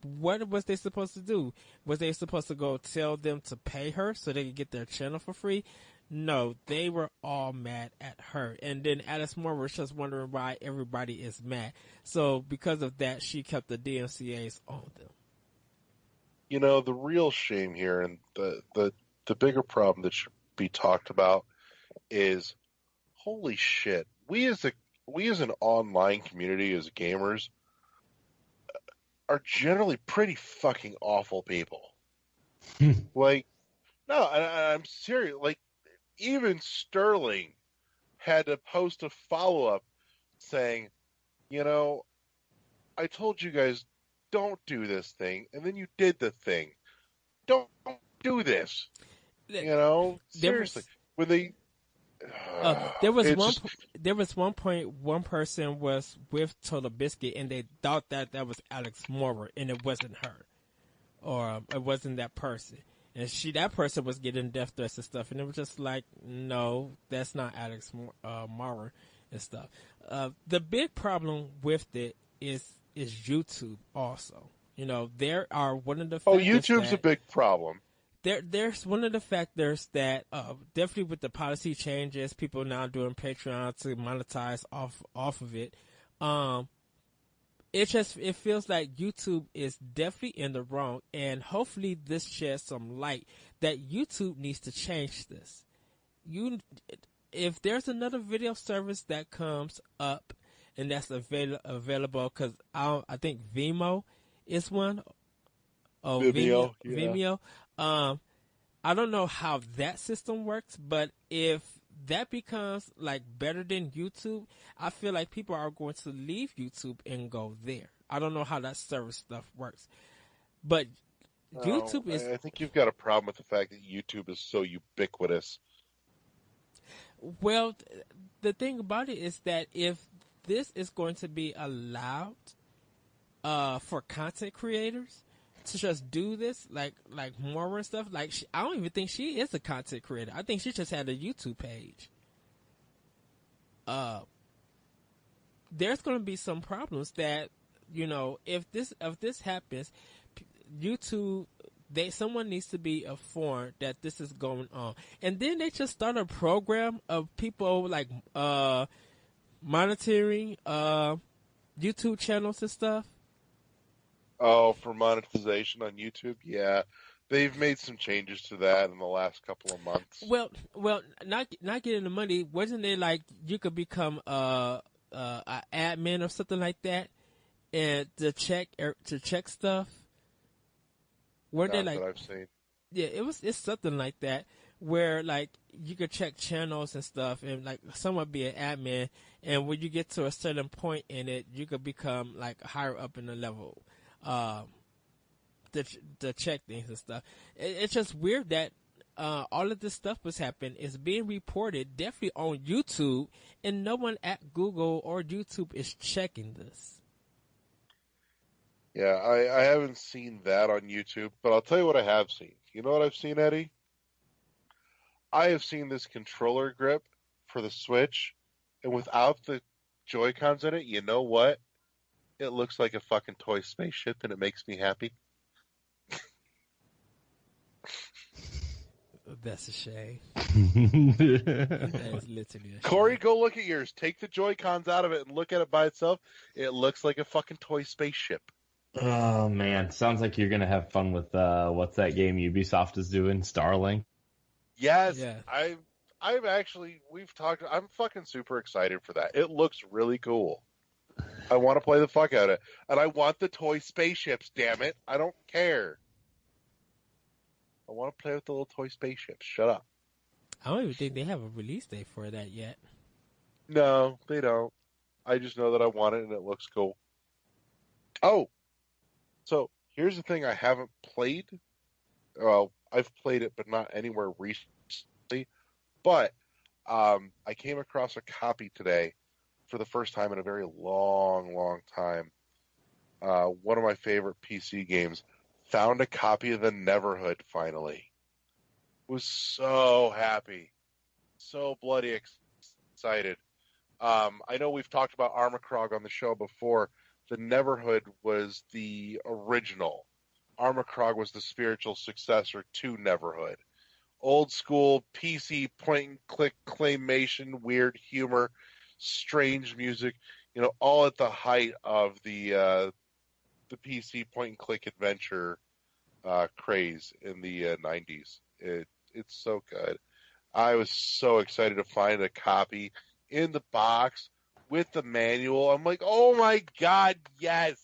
what was they supposed to do? Was they supposed to go tell them to pay her so they could get their channel for free? No, they were all mad at her. And then Alice Moore was just wondering why everybody is mad. So because of that, she kept the DMCAs on them. The real shame here, and the bigger problem that should be talked about is, holy shit, we as an online community, as gamers, are generally pretty fucking awful people. No, I'm serious. Like, even Sterling had to post a follow up saying, you know, I told you guys don't do this thing, and then you did the thing. Don't do this. Th- You know, There seriously. was When they, there was it's one just there was one point one person was with Total Biscuit and they thought that was Alex Moore and it wasn't her, or it wasn't that person. And that person was getting death threats and stuff, and it was just like, no, that's not Alex Maurer and stuff. The big problem with it is YouTube also. You know, there are one of the factors YouTube's a that big problem. there's one of the factors that definitely with the policy changes, people now doing Patreon to monetize off of it. Um, it feels like YouTube is definitely in the wrong, and hopefully this sheds some light that YouTube needs to change this. If there's another video service that comes up and that's available, because I think Vimeo is one. Oh, Vimeo, yeah. Vimeo. I don't know how that system works, but if that becomes like better than YouTube, I feel like people are going to leave YouTube and go there. I don't know how that service stuff works, but No, YouTube is I think you've got a problem with the fact that YouTube is so ubiquitous. well. The thing about it is that if this is going to be allowed for content creators to just do this, like Moira and stuff, like I don't even think she is a content creator. I think she just had a YouTube page. There's going to be some problems that, you know, if this happens, YouTube, someone needs to be informed that this is going on, and then they just start a program of people like monitoring YouTube channels and stuff. Oh, for monetization on YouTube, yeah. They've made some changes to that in the last couple of months. Well, not getting the money. Wasn't it like you could become a admin or something like that, and to check stuff? Weren't they Not like, that I've seen. yeah, it's something like that where like you could check channels and stuff, and like someone be an admin, and when you get to a certain point in it, you could become like higher up in the level. Um, the check things and stuff. It's just weird that all of this stuff was happening is being reported definitely on YouTube, and no one at Google or YouTube is checking this. Yeah, I haven't seen that on YouTube, but I'll tell you what I have seen. You know what I've seen, Eddie? I have seen this controller grip for the Switch, and without the Joy-Cons in it, you know what? It looks like a fucking toy spaceship, and it makes me happy. That's a shame. That is literally a Corey, shame. go look at yours. Take the Joy-Cons out of it and look at it by itself. It looks like a fucking toy spaceship. Oh man, sounds like you're gonna have fun with what's that game Ubisoft is doing, Starlink. Yes, Yeah. I've actually we've talked. I'm fucking super excited for that. It looks really cool. I want to play the fuck out of it, and I want the toy spaceships. Damn it, I don't care. I want to play with the little toy spaceships. Shut up. I don't even think they have a release date for that yet. No, they don't. I just know that I want it, and it looks cool. Oh, so here's the thing: I haven't played. Well, I've played it, but not anywhere recently. But I came across a copy today for the first time in a very long, long time. One of my favorite PC games. Found a copy of the Neverhood finally. Was so happy. So bloody excited. I know we've talked about Armacrog on the show before. The Neverhood was the original. Armacrog was the spiritual successor to Neverhood. Old school PC point and click claymation, weird humor, strange music, all at the height of the PC point and click adventure craze in the 90s. It's so good. I was so excited to find a copy in the box with the manual. I'm like, oh my god, yes!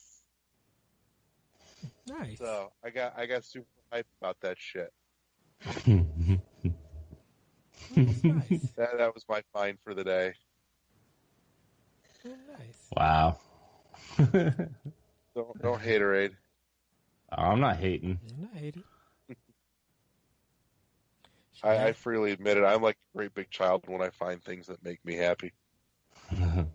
Nice. So I got super hyped about that shit. That's nice. That was my find for the day. Oh, nice. Wow. Don't haterade. I'm not hating. I'm not hating. I freely admit it. I'm like a great big child when I find things that make me happy. Yeah,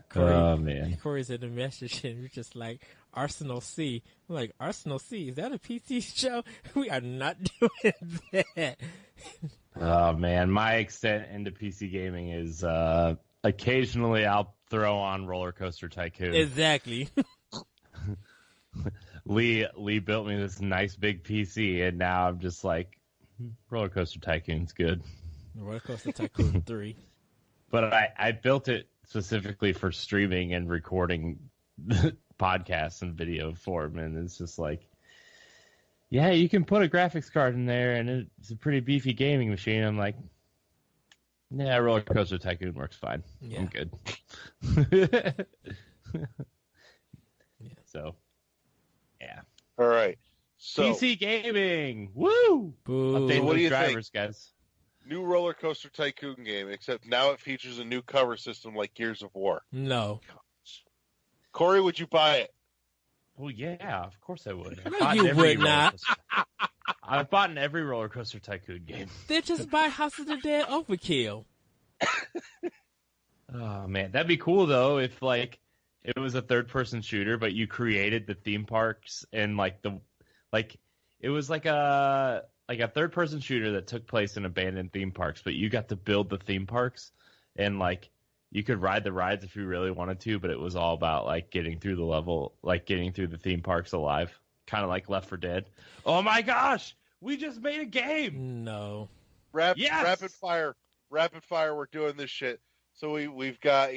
Corey, Oh man. Corey's in the message and we're just like, Arsenal C. I'm like, Arsenal C, is that a PC show? We are not doing that. Oh man, my extent into PC gaming is occasionally I'll throw on Roller Coaster Tycoon. Exactly. Lee built me this nice big PC, and now I'm just like, Roller Coaster Tycoon's good. Roller Coaster Tycoon 3. But I built it specifically for streaming and recording podcasts and video form, and it's just like, yeah, you can put a graphics card in there, and it's a pretty beefy gaming machine. I'm like, yeah, Roller Coaster Tycoon works fine. Yeah. I'm good. So, yeah. All right. So PC gaming, woo! Boo. Update What do those you drivers, guys. new Roller Coaster Tycoon game, except now it features a new cover system like Gears of War. No. Corey, would you buy it? Well, yeah, of course I would. I've No, bought you every would roller not. coaster- I've bought in every Roller Coaster Tycoon game. They just buy House of the Dead Overkill. Oh man, that'd be cool though if like it was a third-person shooter, but you created the theme parks and it was like a third-person shooter that took place in abandoned theme parks, but you got to build the theme parks and like you could ride the rides if you really wanted to, but it was all about like getting through the level, like getting through the theme parks alive, kind of like Left 4 Dead. Oh my gosh, we just made a game. No. Yes! Rapid fire. We're doing this shit. So we've got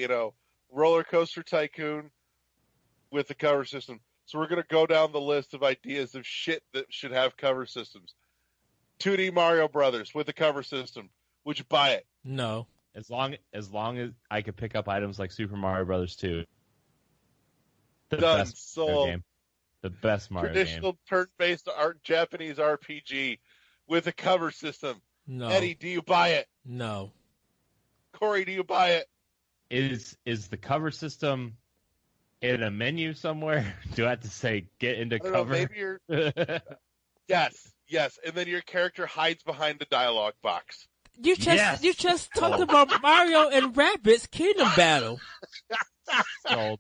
Roller Coaster Tycoon with the cover system. So we're gonna go down the list of ideas of shit that should have cover systems. 2D Mario Brothers with a cover system. Would you buy it? No. As long as I could pick up items like Super Mario Brothers 2. The Done. best Mario Sold. game. The best Mario Traditional game. turn-based Japanese RPG with a cover system. No. Eddie, do you buy it? No. Corey, do you buy it? Is the cover system in a menu somewhere? Do I have to say get into I don't know, cover? maybe you're... Yes. And then your character hides behind the dialogue box. You just Yes. you just talked about Mario and Rabbids Kingdom Battle. Sold.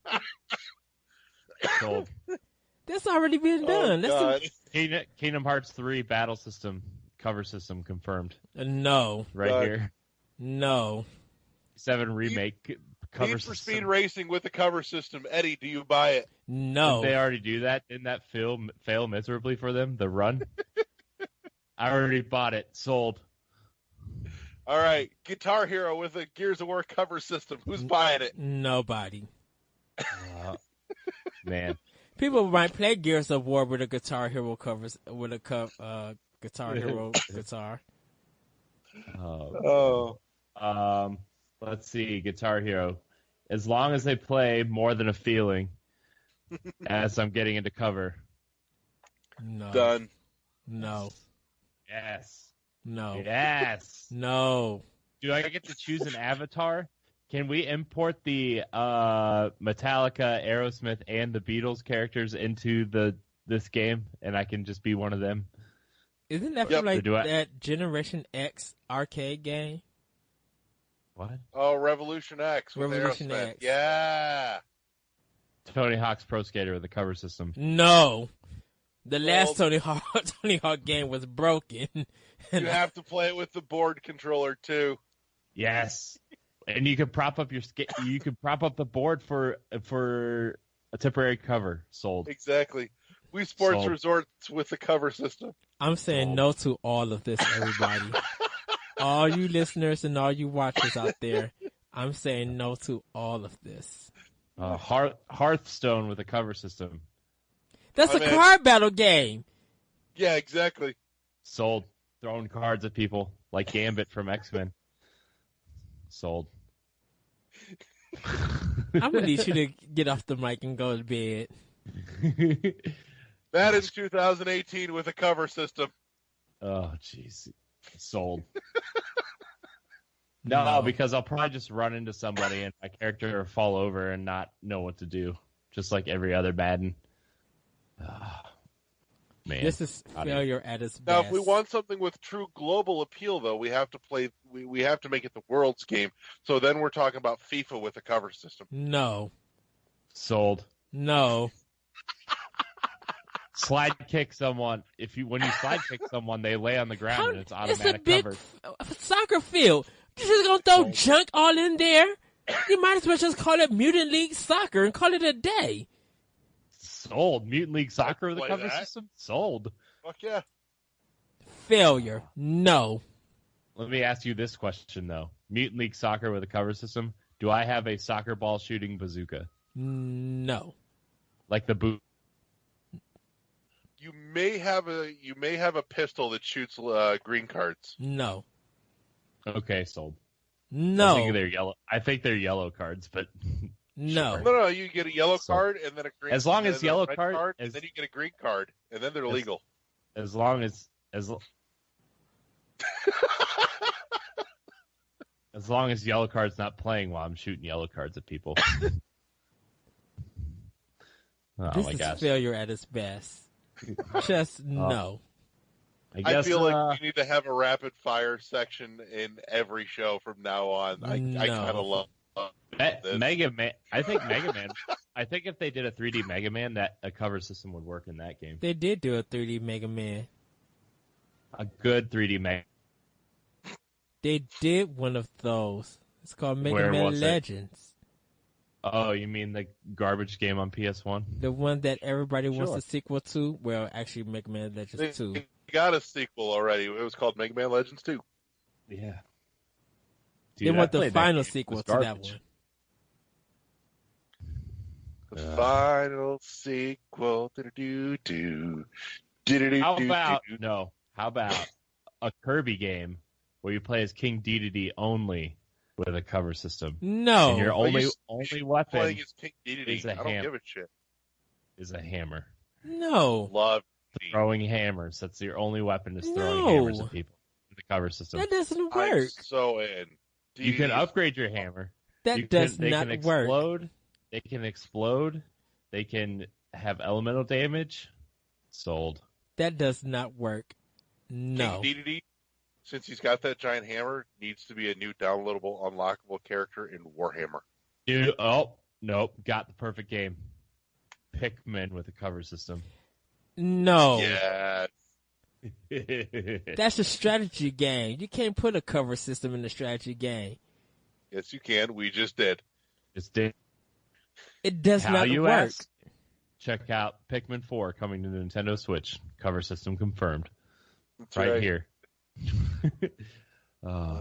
Sold. That's already been done. God. Kingdom Hearts 3 battle system cover system confirmed No. right God. here. No. 7 remake cover Need for system. Speed Racing with a cover system. Eddie, do you buy it? No. Did they already do that? Didn't that fail miserably for them? The run. I already bought it. Sold. All right. Guitar Hero with a Gears of War cover system. Who's buying it? Nobody. Man. People might play Gears of War with a Guitar Hero covers with a Guitar Hero guitar. Oh. Let's see, Guitar Hero. As long as they play More Than a Feeling, as I'm getting into cover. No. Done. No. Yes. No. Yes. No. Do I get to choose an avatar? Can we import the Metallica, Aerosmith, and the Beatles characters into this game, and I can just be one of them? Isn't that Yep. from like Do I- that Generation X arcade game? What? Oh, Revolution X with Revolution Aerosmith. X. Yeah. Tony Hawk's Pro Skater with a cover system. No. The last Well- Tony Hawk game was broken. You have to play it with the board controller too. Yes. And you could prop up you could prop up the board for a temporary cover. Sold. Exactly. We Sports Sold. Resorts with the cover system. I'm saying no to all of this, everybody. All you listeners and all you watchers out there, I'm saying no to all of this. Hearthstone with a cover system. That's I'm a in. card battle game. Yeah, exactly. Sold. Throwing cards at people like Gambit from X-Men. Sold. I'm gonna need you to get off the mic and go to bed. Madden 2018 with a cover system. Oh, jeez. Sold. No, because I'll probably just run into somebody and my character will fall over and not know what to do, just like every other Madden. Man, This is failure at its Now, best. if we want something with true global appeal, though, we have to play. We have to make it the world's game. So then we're talking about FIFA with a cover system. No. sold. No. Slide kick someone. When you slide kick someone, they lay on the ground and it's It's a automatic big cover. soccer field. You just gonna throw junk all in there? You might as well just call it Mutant League Soccer and call it a day. Sold. Mutant League Soccer with a play cover that. system? Sold. Fuck yeah. Failure. No. Let me ask you this question, though. Mutant League Soccer with a cover system, do I have a soccer ball shooting bazooka? No. Like the boot? You may have a pistol that shoots green cards. No. Okay, sold. No. I think they're yellow cards, but No. No, you get a yellow card and then a green. As long and as then a yellow red card and is- then you get a green card, and then they're legal. as long as long as yellow card's not playing while I'm shooting yellow cards at people. Oh This my is gosh. failure at its best. Just no. I I guess feel like we need to have a rapid fire section in every show from now on. I No. kind of love this. Mega Man. I think Mega Man. I think if they did a 3D Mega Man, that a cover system would work in that game. They did do a 3D Mega Man. A good 3D Mega. They did one of those. It's called Mega Where Man was it? Legends. Oh, you mean the garbage game on PS1? The one that everybody wants Sure. a sequel to. Well, actually, Mega Man Legends 2. They got a sequel already. It was called Mega Man Legends 2. Yeah. They want the I played that final game. It sequel was to that garbage. one. The final sequel. How about a Kirby game where you play as King Dedede only with a cover system? No. And your Well, only you weapon playing as King Dedede? is a I don't ham. give a shit. is a hammer. No. Love Throwing hammers. That's your only weapon is throwing No. hammers at people with a cover system. That doesn't I'm work. so in. You can DDD's upgrade your hammer. That does they not can work. explode. They can explode. They can have elemental damage. Sold. That does not work. No. King Dedede, since he's got that giant hammer, needs to be a new downloadable, unlockable character in Warhammer. Dude, oh, nope. Got the perfect game. Pikmin with a cover system. No. Yeah. That's a strategy game. You can't put a cover system in a strategy game. Yes, you can. We just did. Just did. It does How not you work. ask? Check out Pikmin 4 coming to Nintendo Switch. Cover system confirmed. That's Right here.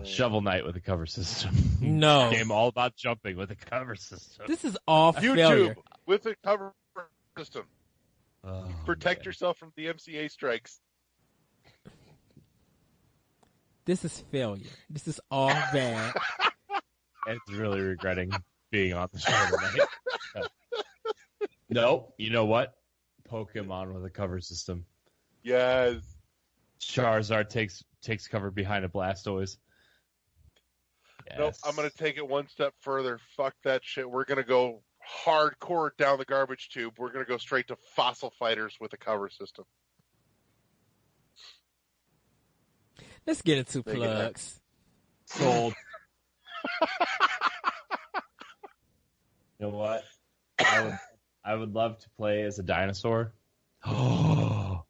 Shovel Knight with a cover system. No. Game all about jumping with a cover system. This is all YouTube failure. with a cover system. Oh, Protect man. yourself from DMCA strikes. This is failure. This is all bad. It's really regretting being on the show tonight. Nope. You know what? Pokemon with a cover system. Yes. Charizard takes cover behind a Blastoise. Yes. Nope. I'm going to take it one step further. Fuck that shit. We're going to go hardcore down the garbage tube. We're going to go straight to Fossil Fighters with a cover system. Let's get into Make it plugs. Sold. You know what? I would love to play as a dinosaur. Oh,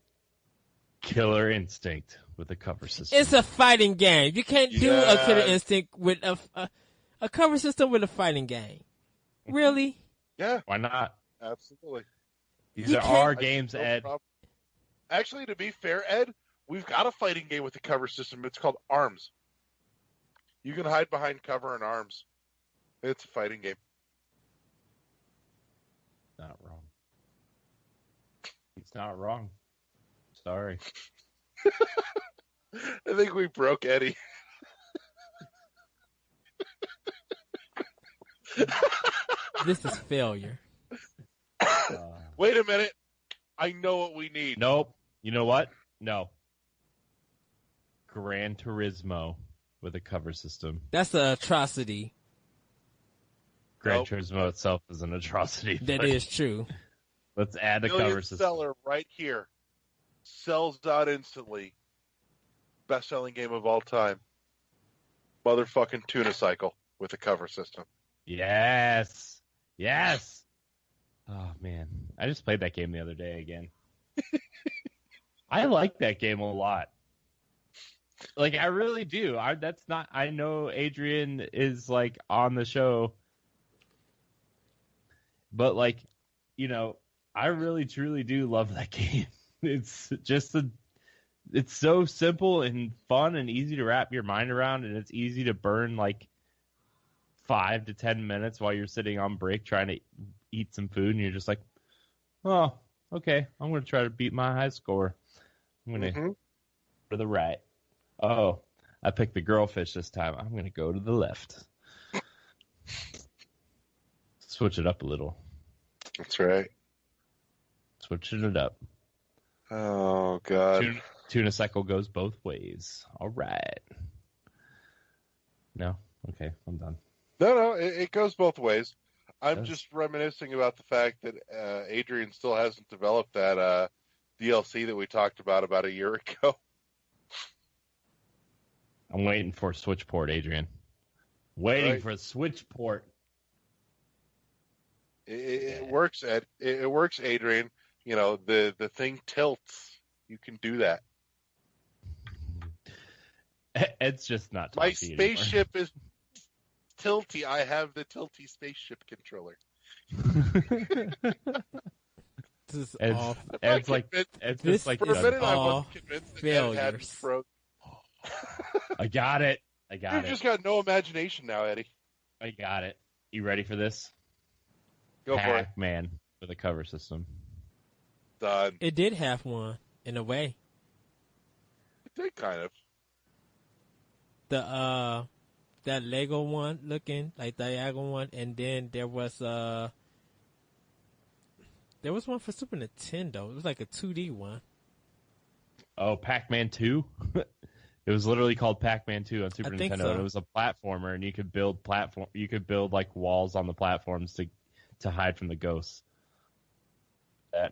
Killer Instinct with a cover system. It's a fighting game. You can't do a Yes. Killer Instinct with a cover system with a fighting game. Really? Yeah, Why not? absolutely. These You are can't- our I see games, no Ed. problem. Actually, to be fair, Ed, we've got a fighting game with a cover system. It's called Arms. You can hide behind cover and arms. It's a fighting game. Not wrong. He's not wrong. Sorry. I think we broke Eddie. This is failure. Wait a minute. I know what we need. Nope. You know what? No. Gran Turismo with a cover system. That's an atrocity. Gran Turismo itself is an atrocity. That is true. Let's add the cover system. Seller right here. Sells out instantly. Best-selling game of all time. Motherfucking Tuna Cycle with a cover system. Yes. Yes. Oh, man. I just played that game the other day again. I like that game a lot. Like, I really do. I know Adrian is, like, on the show. But, like, you know, I really, truly do love that game. It's just it's so simple and fun and easy to wrap your mind around, and it's easy to burn, like, 5 to 10 minutes while you're sitting on break trying to eat some food, and you're just like, oh, okay, I'm going to try to beat my high score. I'm going to go to the right. Oh, I picked the girlfish this time. I'm going to go to the left. Switch it up a little. That's right. Switching it up. Oh, God. Tuna Cycle goes both ways. All right. No? Okay, I'm done. No, it goes both ways. I'm just reminiscing about the fact that Adrian still hasn't developed that DLC that we talked about a year ago. I'm waiting for a Switch port, Adrian. Waiting for a Switch port. It works, Ed. It works, Adrian. You know, the thing tilts. You can do that. Ed's just not My spaceship is tilty. I have the tilty spaceship controller. This is Ed's like, this like, for a minute, I was convinced that Ed had failures. frozen. I got it. You've just got no imagination now, Eddie. I got it. You ready for this? Go for it. Pac-Man with a cover system. Done. It did have one, in a way. It did kind of. That Lego one looking like diagonal one, and then there was one for Super Nintendo. It was like a 2D one. Oh, Pac-Man 2? It was literally called Pac-Man 2 on Super Nintendo. So. And it was a platformer, and you could build like walls on the platforms to hide from the ghosts.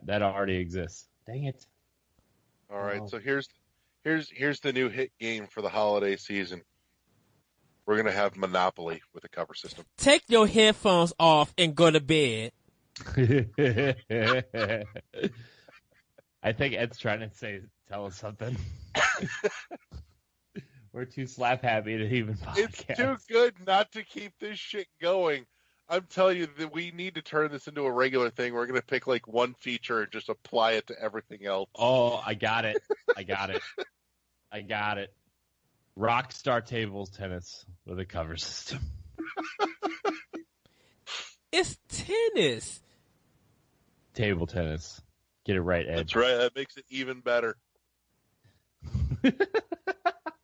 That already exists. Dang it! All right, so here's the new hit game for the holiday season. We're gonna have Monopoly with a cover system. Take your headphones off and go to bed. I think Ed's trying to tell us something. We're too slap happy to even podcast. It's too good not to keep this shit going. I'm telling you that we need to turn this into a regular thing. We're going to pick like one feature and just apply it to everything else. Oh, I got it. Rockstar Tables Tennis with a cover system. It's tennis. Table tennis. Get it right, Ed. That's right. That makes it even better.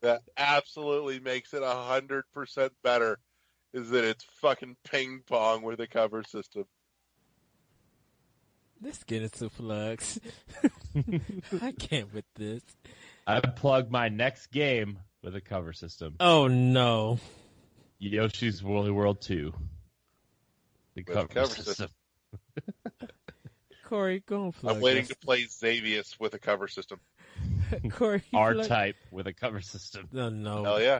That absolutely makes it 100% better. Is that it's fucking ping pong with a cover system. Let's get into plugs. I can't with this. I plug my next game with a cover system. Oh no. Yoshi's Woolly World 2. The With cover system. Corey, go and plug. I'm waiting to play Xavius with a cover system. Corey, R-Type with a cover system. No. Hell yeah.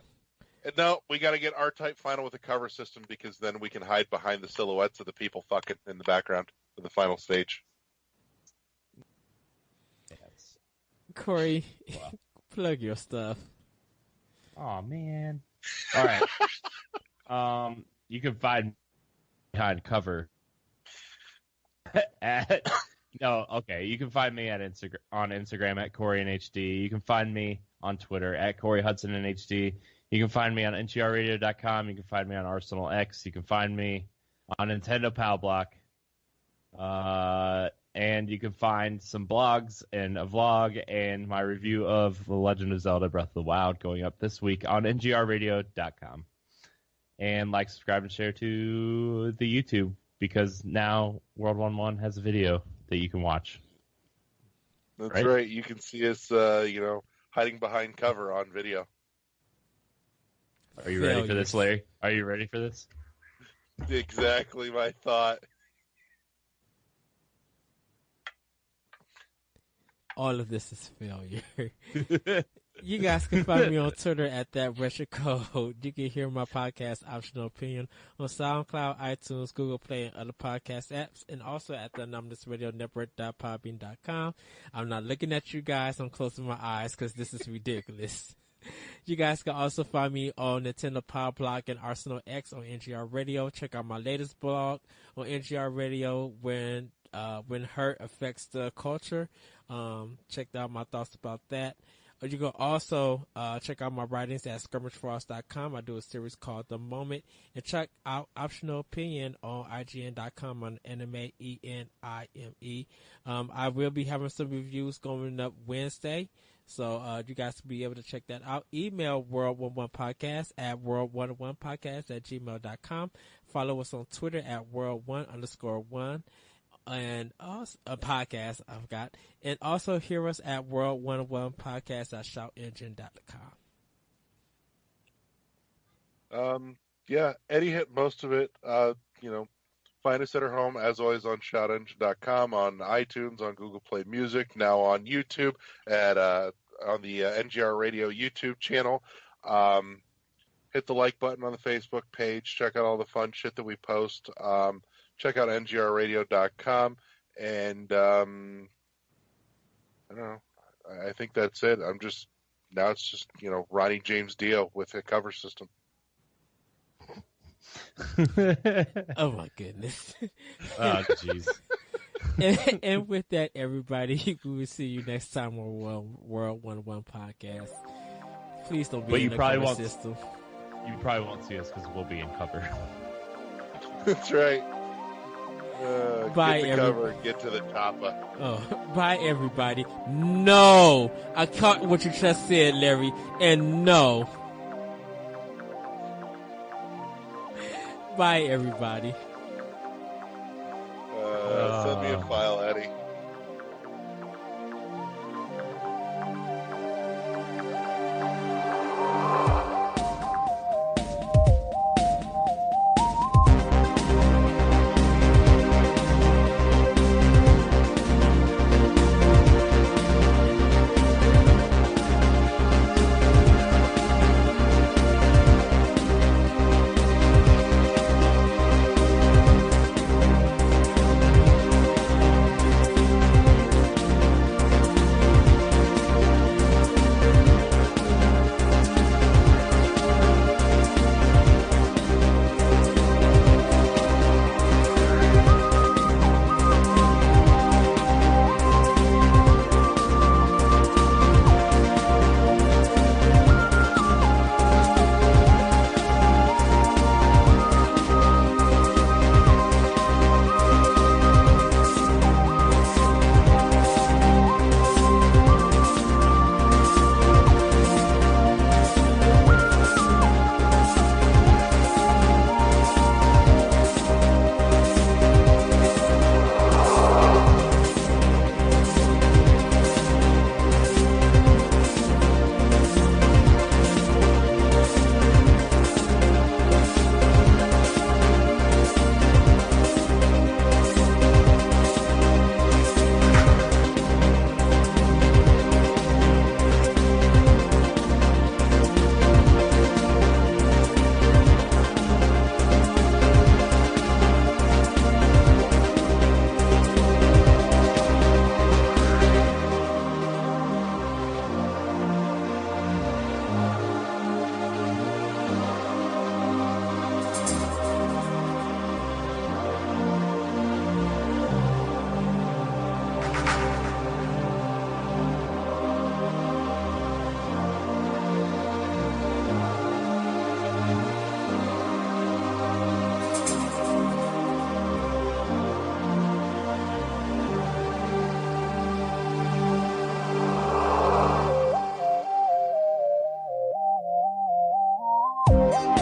And no, we got to get R-Type final with a cover system because then we can hide behind the silhouettes of the people fucking in the background for the final stage. Yes. Corey, plug your stuff. Oh man. All right. You can find behind cover at you can find me at Instagram at Corey and HD. You can find me on Twitter at Corey Hudson and HD. You can find me on NGRradio.com. You can find me on Arsenal X. You can find me on Nintendo Pal Block. And you can find some blogs and a vlog and my review of The Legend of Zelda Breath of the Wild going up this week on NGRradio.com. And like, subscribe, and share to the YouTube because now World 1-1 has a video that you can watch. That's right. You can see us, hiding behind cover on video. Are you ready for this, Larry? Are you ready for this? Exactly my thought. All of this is failure. You guys can find me on Twitter at that retro code. You can hear my podcast, Optional Opinion, on SoundCloud, iTunes, Google Play, and other podcast apps, and also at the Anomalous Radio Network.podbean.com. I'm not looking at you guys. I'm closing my eyes because this is ridiculous. You guys can also find me on Nintendo Power Blog and Arsenal X on NGR Radio. Check out my latest blog on NGR Radio, When Hurt Affects the Culture. Check out my thoughts about that. You can also check out my writings at skirmishfrost.com. I do a series called The Moment. And check out Optional Opinion on IGN.com on Anime, ENIME. I will be having some reviews going up Wednesday. So you guys will be able to check that out. Email World11Podcast at World101Podcast@gmail.com. Follow us on Twitter at World1_1. And also a podcast I forgot, and also hear us at World101Podcast@shoutengine.com. Yeah, Eddie hit most of it. Find us at our home as always on shoutengine.com, on iTunes, on Google Play Music, now on YouTube at on the NGR Radio YouTube channel. Hit the like button on the Facebook page. Check out all the fun shit that we post. Check out ngrradio.com, and I don't know. I think that's it. It's just Ronnie James Dio with a cover system. Oh my goodness! Oh jeez. and with that, everybody, we will see you next time on World 101 Podcast. Please don't be in the cover system. You probably won't see us because we'll be in cover. That's right. Bye, get the cover and get to the chopper. Oh, bye, everybody. No, I caught what you just said, Larry, and no. Bye, everybody. Send me a file, Eddie. You